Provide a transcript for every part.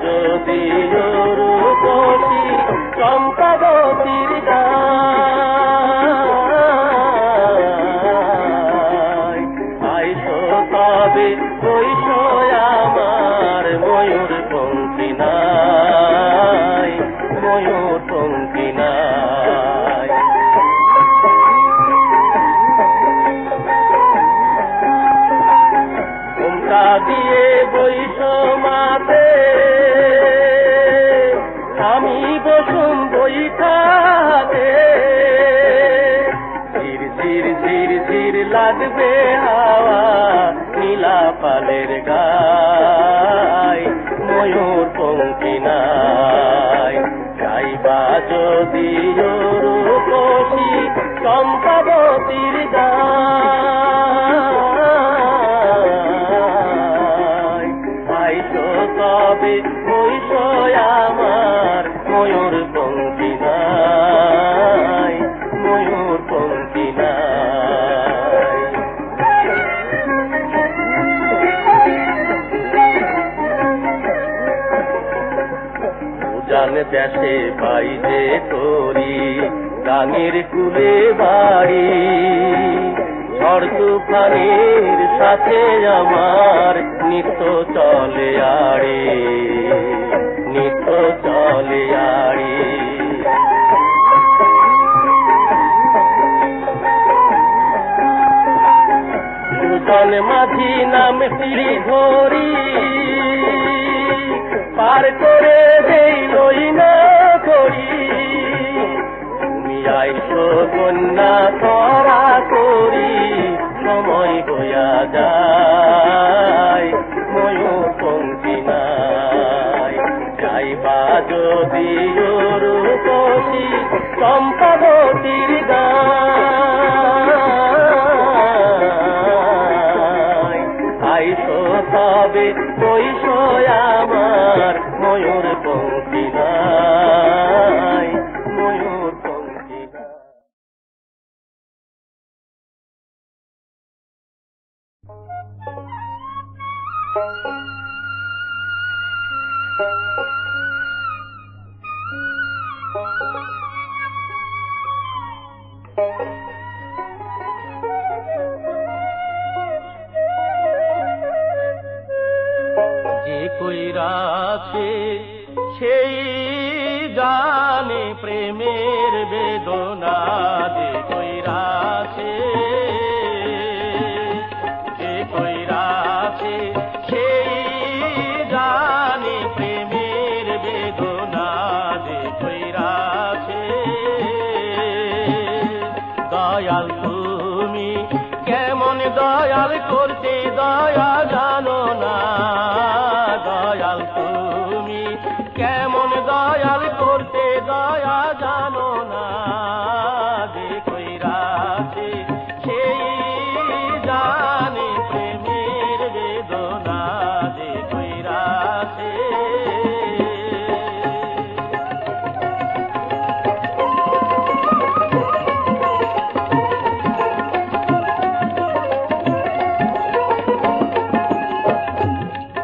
যদি রূপসী চম্পাবতীর গায় আইসো তবে কইসো আমার ময়ূর পঙ্খী নাই, ময়ূর পঙ্খী নাই। ঘুমটা দিয়ে বইসো মাতে আমি বসুম বইটাতে ঝির ঝির ঝির ঝির লাগবে হাওয়া নীলা পালের গায় ময়ূর পঙ্খী নাই। গাইবা যদি রূপসী চম্পাবতীর গায় আইসো তবে কইসো আমার ময়ূর পঙ্খী নাই, ময়ূর পঙ্খী নাই। উজান দেশে পাই যে করি গাঙের কুলে বাড়ি ঝড় তুফানের সাথে আমার নিত্য চলে আড়ি, নিত্য চলে আড়ি। দুজন মাঝি নাম সিঁড়ি ধরি পার করে দেই লই না করি তুমি আইসো কন্যা তরা করি সময় হইয়া যায় ময়ূর পঙ্খী নাই। গাইবা যদি রূপসী চম্পাবতীর গায় আইসো তবে কইসো আমার ময়ূর পঙ্খী নাই, ময়ূর পঙ্খী নাই। যে কইরাছে সেই জানে প্রেমের বেদনা, যে কইরাছে যে কইরাছে সেই জানে প্রেমের বেদনা, যে কইরাছে দয়াল তুমি কেমন দয়াল করতে দয়া জানো না, দয়াল তুমি কেমন দয়াল করতে দয়া জানো না, যে কইরাছে সেই জানে প্রেমের বেদনা, যে কইরাছে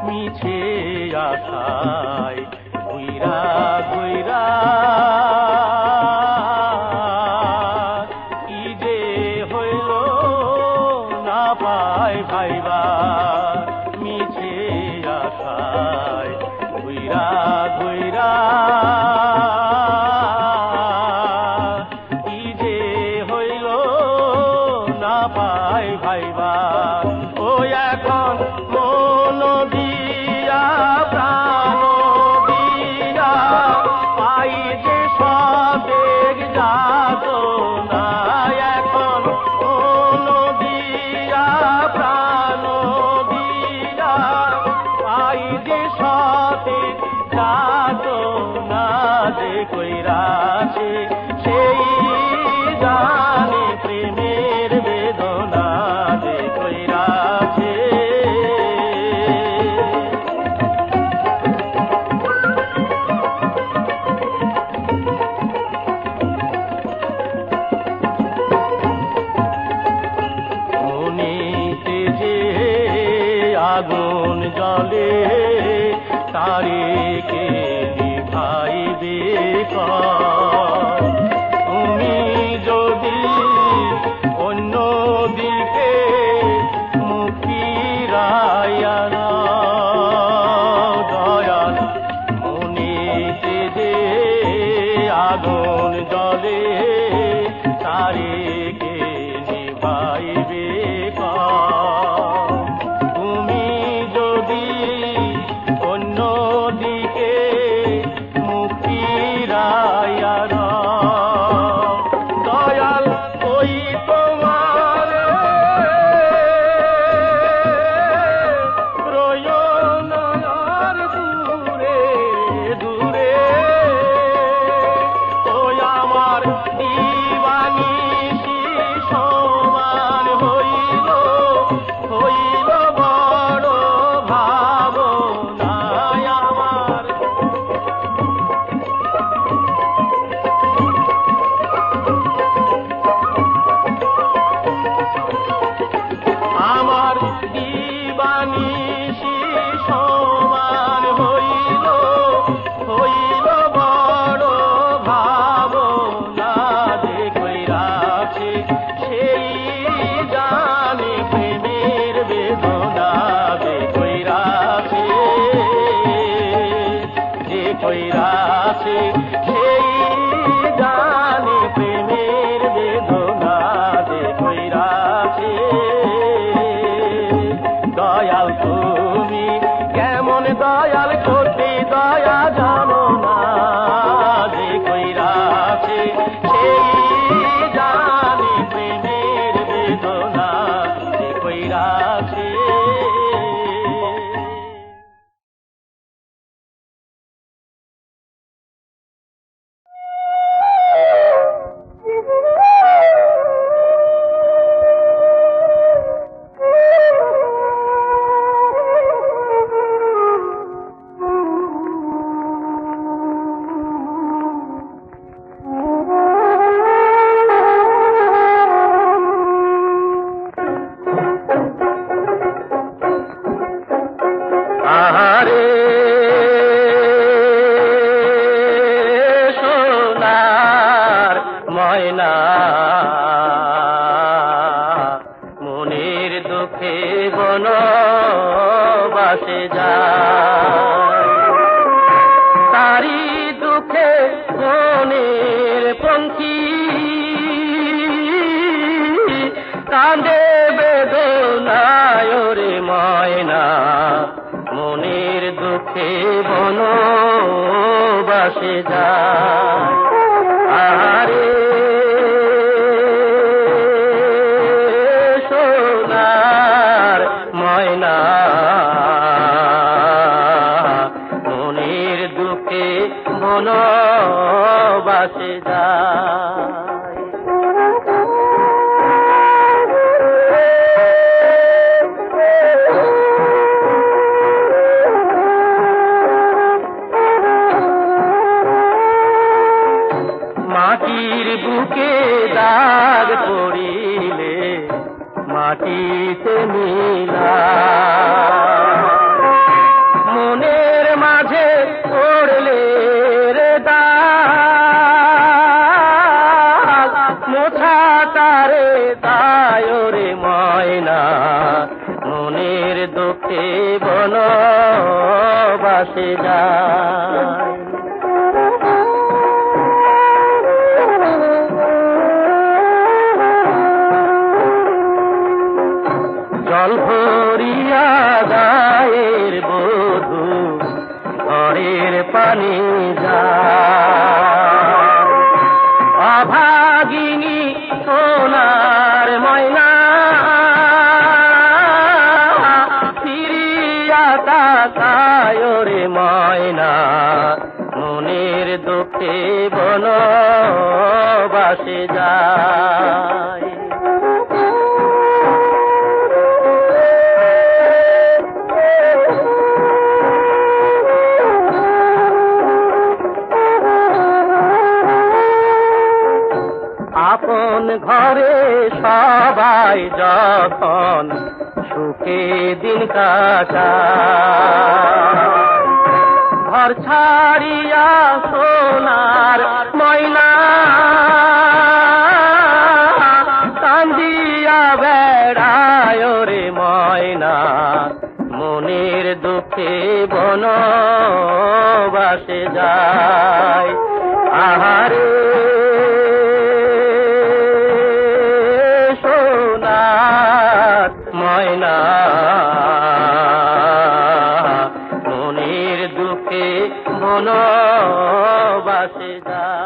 মিছে আশায় ঘুইরা ঘুইরা কি যে হইল না পাই ভাইবা, মিছে আশায় ঘুইরা ঘুইরা কি যে হইল না পাই ভাইবা। ও এখন মন দিয়া প্রাণ দিয়া পাই যে সবেগ যাত না, এখন মন দিয়া প্রাণ দিয়া পাই যে সবেগ যাত না, যে কইরাছে সেই জানে প্রেমের বেদনা, যে কইরাছে মনেতে যে আগুন জলে তারিকে নিভাইবে তুমি যদি অন্য দিকে মুখ ফিরাইয়া দয়াল মনেতে যে আগুন জ্বলে তারিকে নিভাইবে তুমি যদি অন্য দিকে মুখ ফিরাইয়া দয়াল ওই তোমার প্রয়োজনার দূরে দূরে ওই আমার দিবানিশি সমান হইল হইল বড় ভাবনায় আমার আমার দিবানিশি সমান হইল হইল বড় ভাবনা যে কইরাছে সেই জানে প্রেমের বেদনা যে কইরাছে সেই জানে প্রেমের বেদনা যে কইরাছে দয়াল তুমি কেমন দয়াল করতে দয়া জানো না যে কইরাছে সেই জানে প্রেমের বেদনা যে কইরাছে আহারে সোনার ময়না মনের দুঃখে বনবাসে যায় তারি দুঃখে মনের পঙ্খী কাঁদে বেদনায় রে ময়না মনের দুঃখে বনবাসে যায় আরে সোনার ময়না মনের দুঃখে বনবাসে যায় মাটির বুকে দাগ পড়িলে মাটিতে মিলা মনের মাঝে পড়লে রে দাগ মোছা তারে তায় রে ময়না মনের দুঃখে বনবাসে যায় জল ভরিয়া গায়ের বধূ ঘরের পানি যায় অভাগিনী সোনার ময়না ফিরিয়া তাকায় রে ময়না মনের দুঃখে বনবাসে যায় আপন ঘরে সবাই যখন সুখে দিন কাটায় ঘর ছাড়িয়া সোনার ময়না কান্দিয়া বেড়ায় রে ময়না মনের দুঃখে বনবাসে যায় আহারে সোনার ময়না মনের দুঃখে বনবাসে যায়।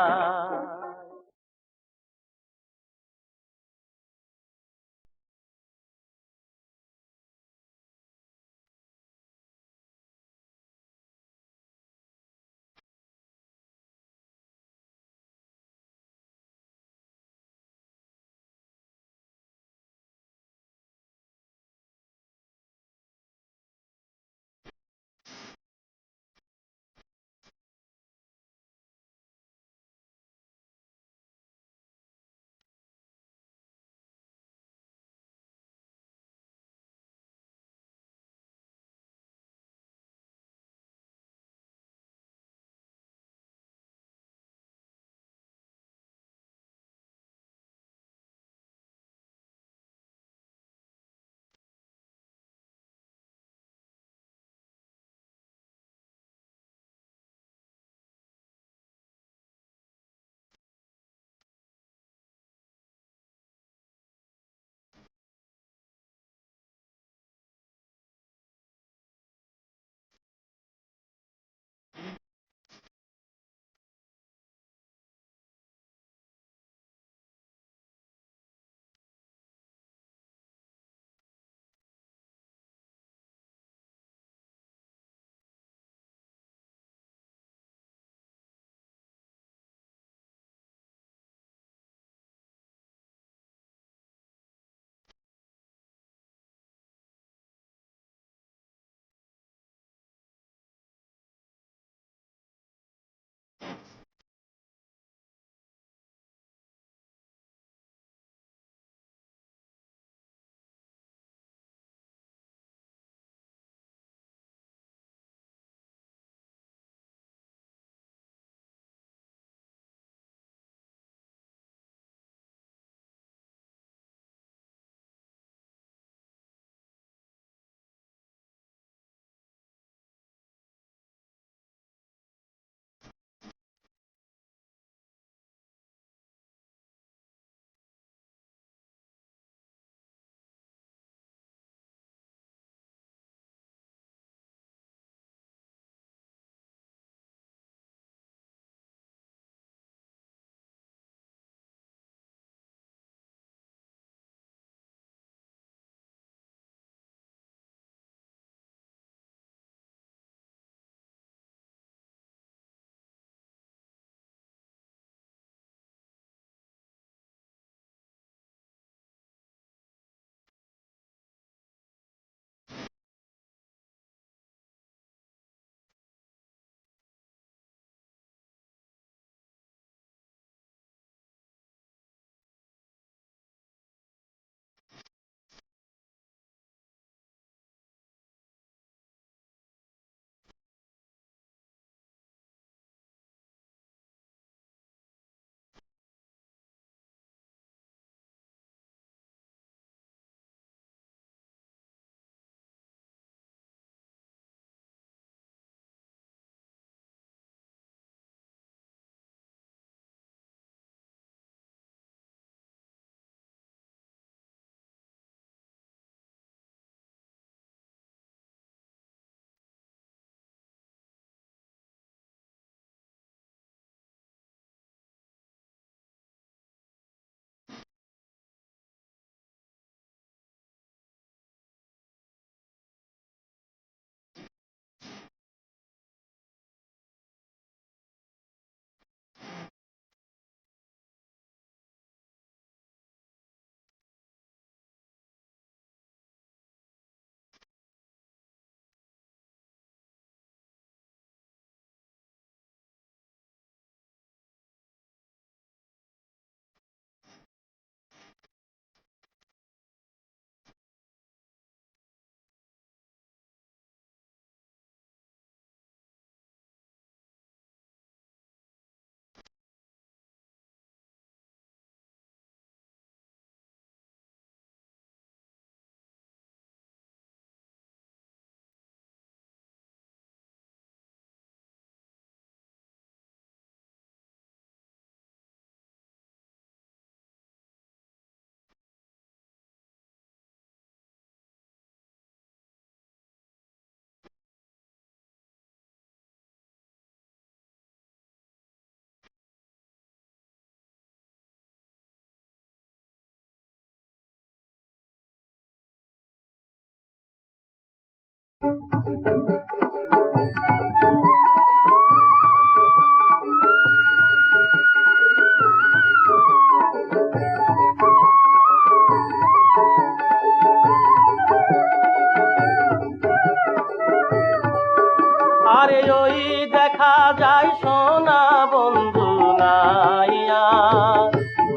যায় সোনা বন্ধু নাইয়া।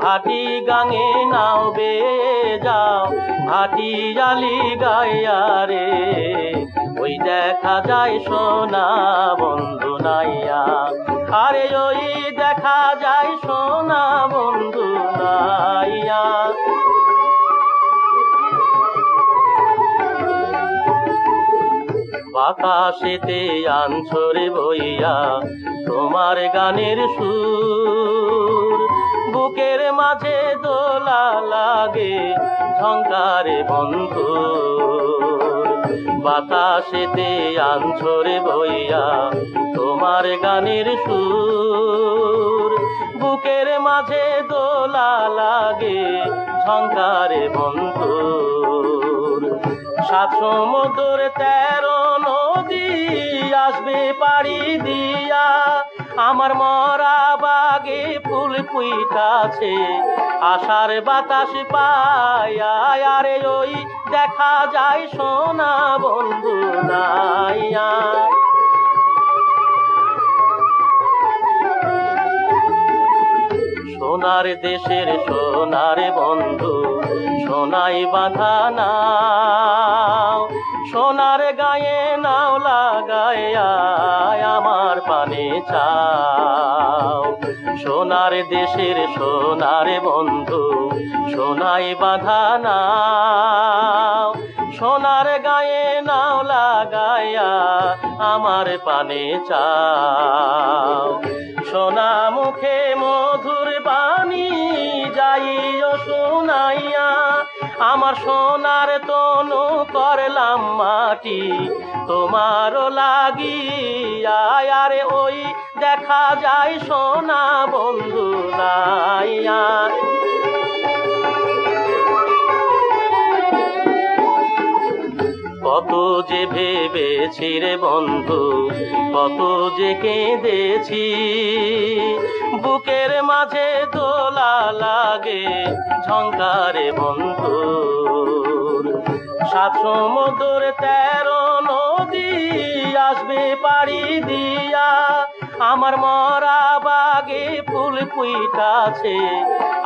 ভাটি গাঙে নাও বে যাও ভাটি জালি গাইয়া রে, ওই দেখা যায় সোনা বন্ধু নাইয়া। আরে ওই দেখা যায় সোনা বন্ধু নাইয়া। বাতাসেতে আনছরে বইয়া তোমার গানের সুর, বুকের মাঝে দোলা লাগে ঝংকারে বন্ধুর। বাতাসেতে আনছরে বইয়া তোমার গানের সুর, বুকের মাঝে দোলা লাগে ঝংকারে বন্ধুর। 7 সমুদ্র 13 নদী আসবে পাড়ি দিয়া, আমার মরা বাগে ফুল ফুইটাছে আশার বাতাস পায়া। আরে ওই দেখা যায় সোনা বন্ধু নাইয়া। সোনার দেশের সোনার বন্ধু সোনাই বাঁধা নাও, সোনার গায়ে নাও লাগাইয়া আমার পানে চাও। সোনার দেশের সোনার বন্ধু সোনাই বাঁধা নাও, সোনার গায়ে নাও লাগাইয়া আমার পানে চাও। সোনা মুখে মধুর বাণী যাইও শুনাইয়া, আমার সোনার তনু করলাম মাটি তোমারও লাগিয়া। আরে ওই দেখা যায় সোনা বন্ধু নাইয়া। কত যে ভেবেছি রে বন্ধু, কত যে কেঁদেছি, বুকের মাঝে দোলা লাগে ঝংকারে বন্ধুর। 7 সমুদ্র 13 নদী আসবে পাড়ি দিয়া, আমার মরা বাগে ফুল ফুইটাছে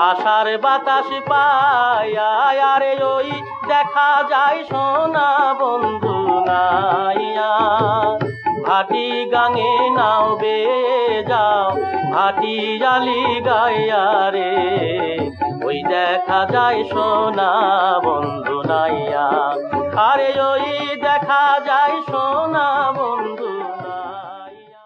আশার বাতাস পায়া। আরে ওই দেখা যায় সোনা বন্ধু নাইয়া। ভাটি গাঙে নাও বে যাও ভাটি জালি গাইয়া রে, ওই দেখা যায় সোনা বন্ধু নাইয়া। আরে ওই দেখা যায় সোনা বন্ধু নাইয়া।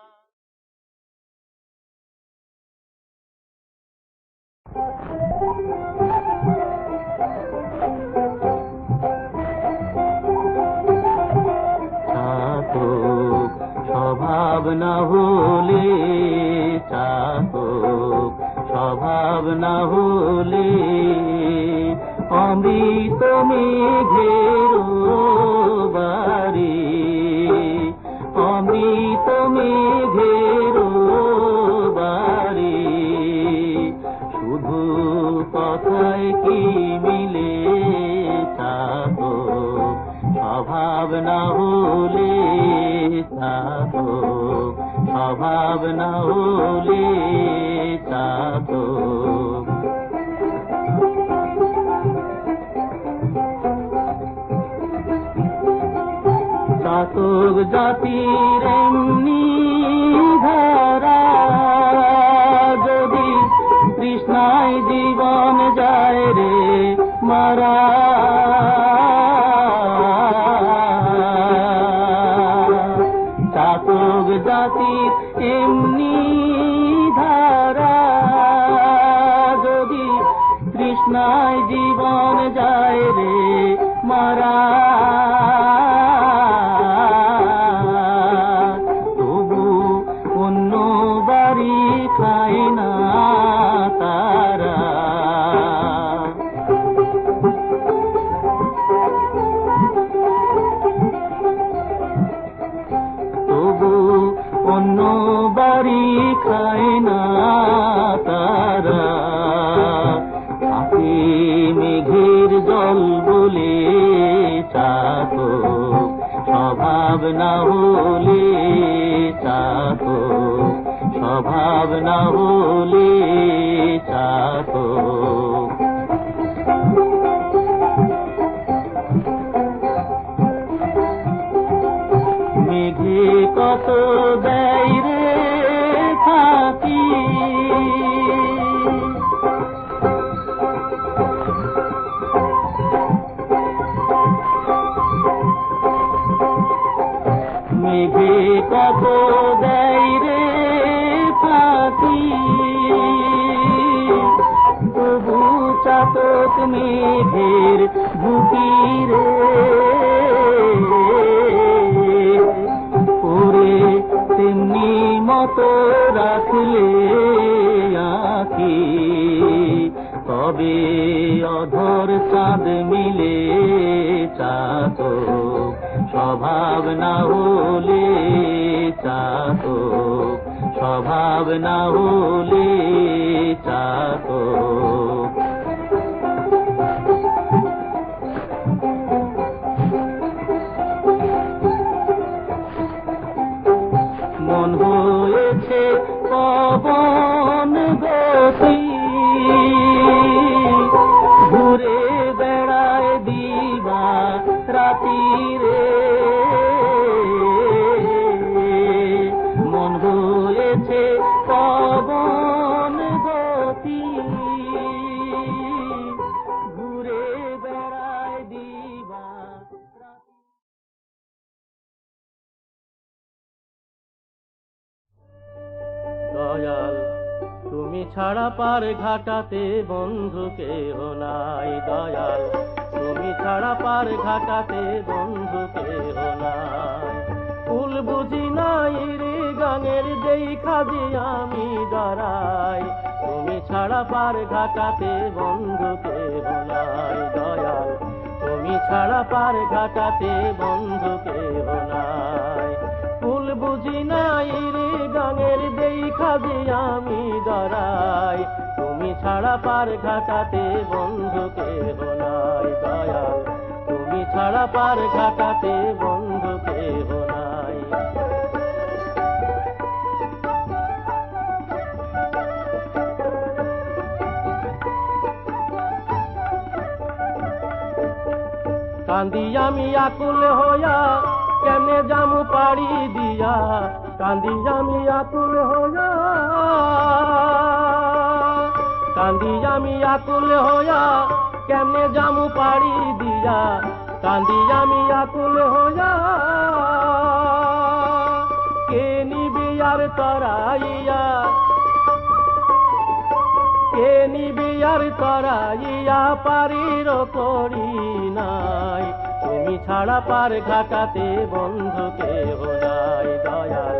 স্বভাব না হলে চাতক স্বভাব না হলে, অমৃত মেঘের বাড়ি অমৃত মেঘের বাড়ি, শুধু কথায় কি মিলে চাতক স্বভাব না হলে চাতক স্বভাব না হলে চাতক। চাতক জাতির এমনি ধারা, যদি তৃষ্ণায় জীবন যায় রে মারা। চাতক জাতির এমনি ধারা, যদি তৃষ্ণায় জীবন যায় রে মারা। তবু অন্য বাড়ি খায় না তারা, তবু অন্য বাড়ি খায় না তারা। থাকে মেঘের জল বলে চাতক স্বভাব না হলে চাতক। স্বভাব না হলে চাতক। মেঘে কত দেয় রে ফাঁকি, মেঘে কত দেয় রে ফাঁকি, তবু চাতক মেঘের বুকি রে ওরে তেমনি মতো রাখলে আঁকি, তবে অধর চাঁদ মিলে চাতক। স্বভাব না হলে চাতক, স্বভাব না হলে চাতক। মন হয়েছে পবন গতি, ঘুরে বেড়ায় দিবা রাতি রে। মন হয়েছে পবন গতি, ঘুরে বেড়ায় দিবা রাতি। দয়াল তুমি ছাড়া পার ঘাটাতে বন্ধু কেহ নাই, দয়াল তুমি ছাড়া পার ঘাটাতে বন্ধু কেহ নাই। ফুল বুঝি নাই রে গাঙের যেই খাজে আমি দাঁড়াই, তুমি ছাড়া পার ঘাটাতে বন্ধু কেহ নাই। দয়াল তুমি ছাড়া পার ঘাটাতে বন্ধু কেহ নাই। ফুল বুঝি নাই রে গাঙের যেই খাজে আমি দাঁড়াই, তুমি ছাড়া পার ঘাটাতে বন্ধু কেহ নাই। দয়াল তুমি ছাড়া পার ঘাটাতে বন্ধু কেহ নাই। কান্দি আমি আকুল হইয়া কেমনে জামু পাড়ি দিয়া, কান্দি আমি আকুল হইয়া, কান্দি আমি আকুল হইয়া কেমনে জামু পাড়ি দিয়া, কান্দি আমি আকুল হইয়া। কে নিবি আর তরাইয়া, কে নিবি আর তরাইয়া পারির করি নাই, তুমি ছাড়া পার ঘাটাতে বন্ধু কেহ নাই। দয়াল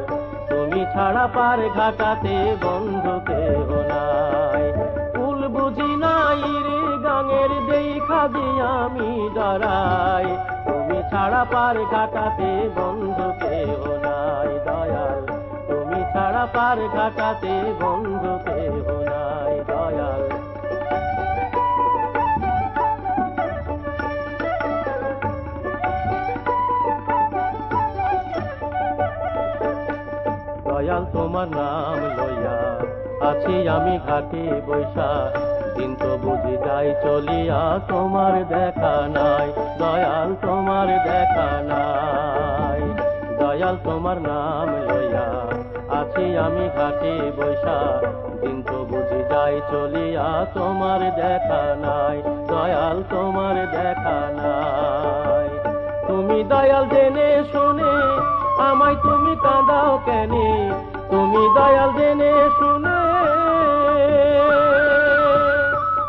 তুমি ছাড়া পার ঘাটাতে বন্ধু কেহ নাই। ফুল বুঝি নাই রে গাঙের যেই খাজে আমি দাঁড়াই, তুমি ছাড়া পার ঘাটাতে বন্ধু কেহ নাই। দয়াল তুমি ছাড়া পার ঘাটাতে বন্ধু কেহ নাই। দয়াল দয়াল তোমার নাম লইয়া আছি আমি ঘাটে বৈশা, দিন তো বুঝি যাই চলিয়া তোমার দেখা নাই। দয়াল তোমার দেখা নাই। দয়াল তোমার নাম লইয়া আছি আমি ঘাটে বৈশা, দিন তো বুঝি যাই চলিয়া তোমার দেখা নাই। দয়াল তোমার দেখা নাই। তুমি দয়াল জেনে শুনে আমায় তুমি কাঁদাও কেনে, তুমি দয়াল জেনে শুনে,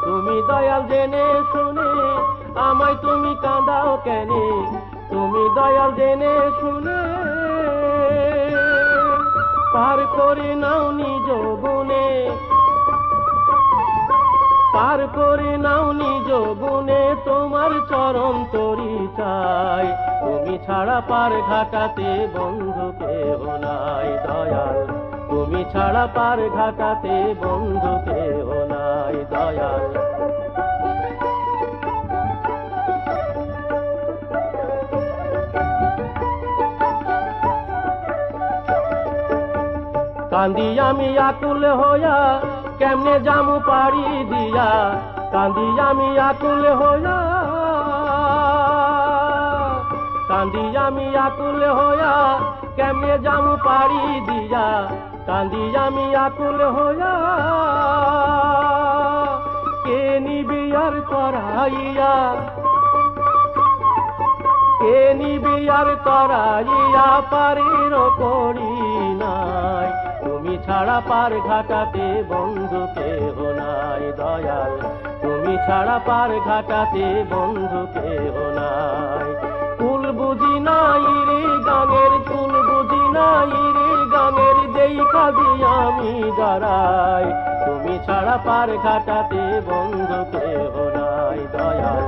তুমি দয়াল জেনে শুনে আমায় তুমি কাঁদাও কেনে, তুমি দয়াল জেনে শুনে। পার করে নাও নিজ গুণে, পার করে নাও নিজ গুণে তোমার চরণ তরি চাই, তুমি ছাড়া পার ঘাটাতে বন্ধু কেহ নাই। দয়াল তুমি ছাড়া পার ঘাটাতে বন্ধু কেহ নাই। দয়াল কান্দি আমি আকুল হইয়া কেমনে জামু পাড়ি দিয়া, কান্দি আমি আকুল হইয়া, কান্দি আমি আকুল হইয়া কেমনে জামু পাড়ি দিয়া, কান্দি আমি আকুল হইয়া কে নিবি আর করাইয়া, কে নিবি আর করাইয়া পারির করি নাই, তুমি ছাড়া পার ঘাটাতে বন্ধু কেহ নাই দয়াল, তুমি ছাড়া পার ঘাটাতে বন্ধু কেহ নাই। কুল বুঝি নাই রে গাঙের, কুল বুঝি নাই রে গাঙের, যেই কাজে আমি দাঁড়াই, তুমি ছাড়া পার ঘাটাতে বন্ধু কেহ নাই দয়াল,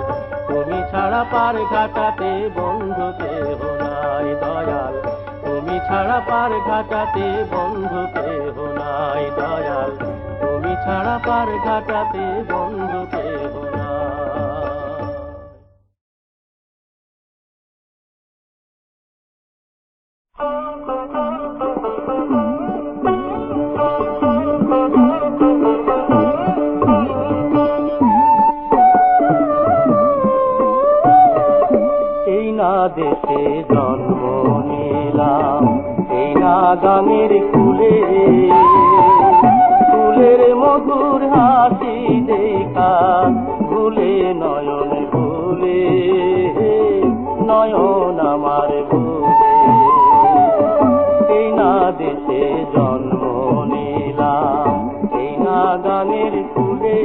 তুমি ছাড়া পার ঘাটাতে বন্ধু কেহ নাই দয়াল, তুমি ছাড়া পার ঘাটাতে বন্ধু কেহ নাই দয়াল, তুমি ছাড়া পার ঘাটাতে বন্ধু কেহ নাই। এই না দেশে জন্ম নিলাম, এই না গানের কুলে, ফুলের মধুর হাসি দেখা ভুলে নয়ন ভুলে, নয়ন আমার ভুলে, এই না দেশে জন্ম নিলাম, এই না গানের কুলে।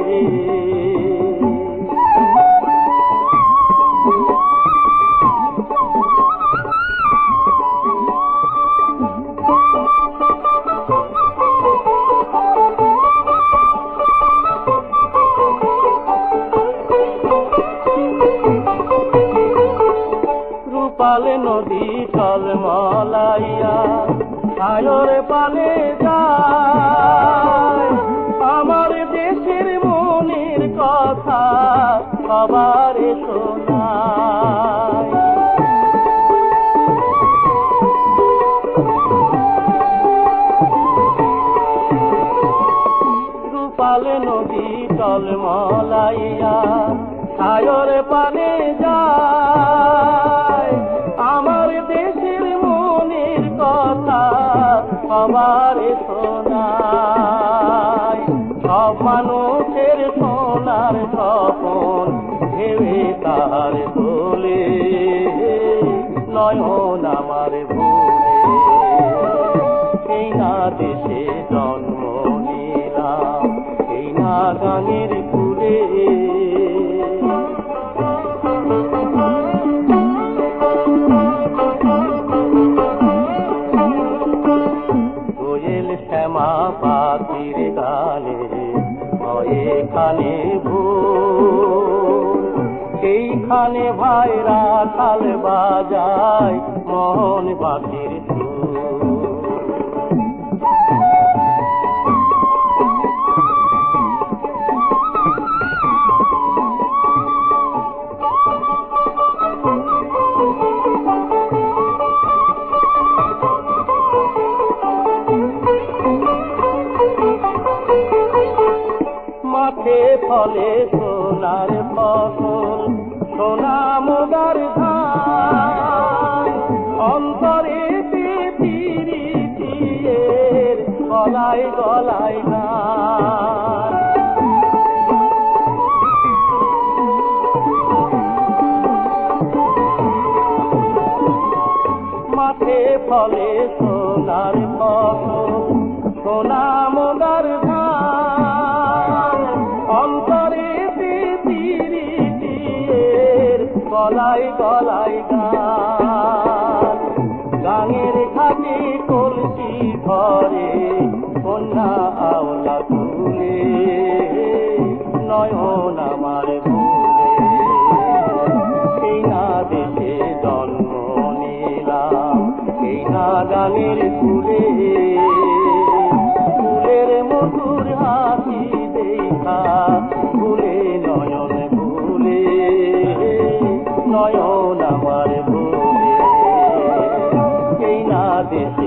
পালে নদী টলমলাইয়া সায়র পালে যায়, আমার দেশের মনের কথা সবার শোনায়, রূপালে নদী টলমলাইয়া সায়র পালে যায়, আমার দেশের মনের কথা সবার শোনায়, সব মানুষের সোনার স্বপন ভেবে তার তোলে, নয়ন আমার ভুলে, এই না দেশে জন্ম নিলাম, এই না গানের কুলে। শ্যামা পাখির গানে এখানে ভোর, সেইখানে ভাইরা তাল বাজায় মোহন পাখির মাঠে ফলে সোনার ফসল, সোনা মুগার ধান, অন্তরে পিরিতির গলায় গলায় গান, মাঠে ফলে সোনার ফসল, সোনা মুগার ধান, অন্তরে পিরিতির গলায় গলায় গান, গাঙের ঘাটে কলসি ঘরে কন্যা আওলা তুলে, নয়ন আমার ভুলে, এই না দেশে জন্ম নিলাম, এই না গানের কুলে, ফুলের মধুর হাসি দেখা ভুলে নয়ন ভুলে, নয়ন আমার ভুলে, এই না দেশে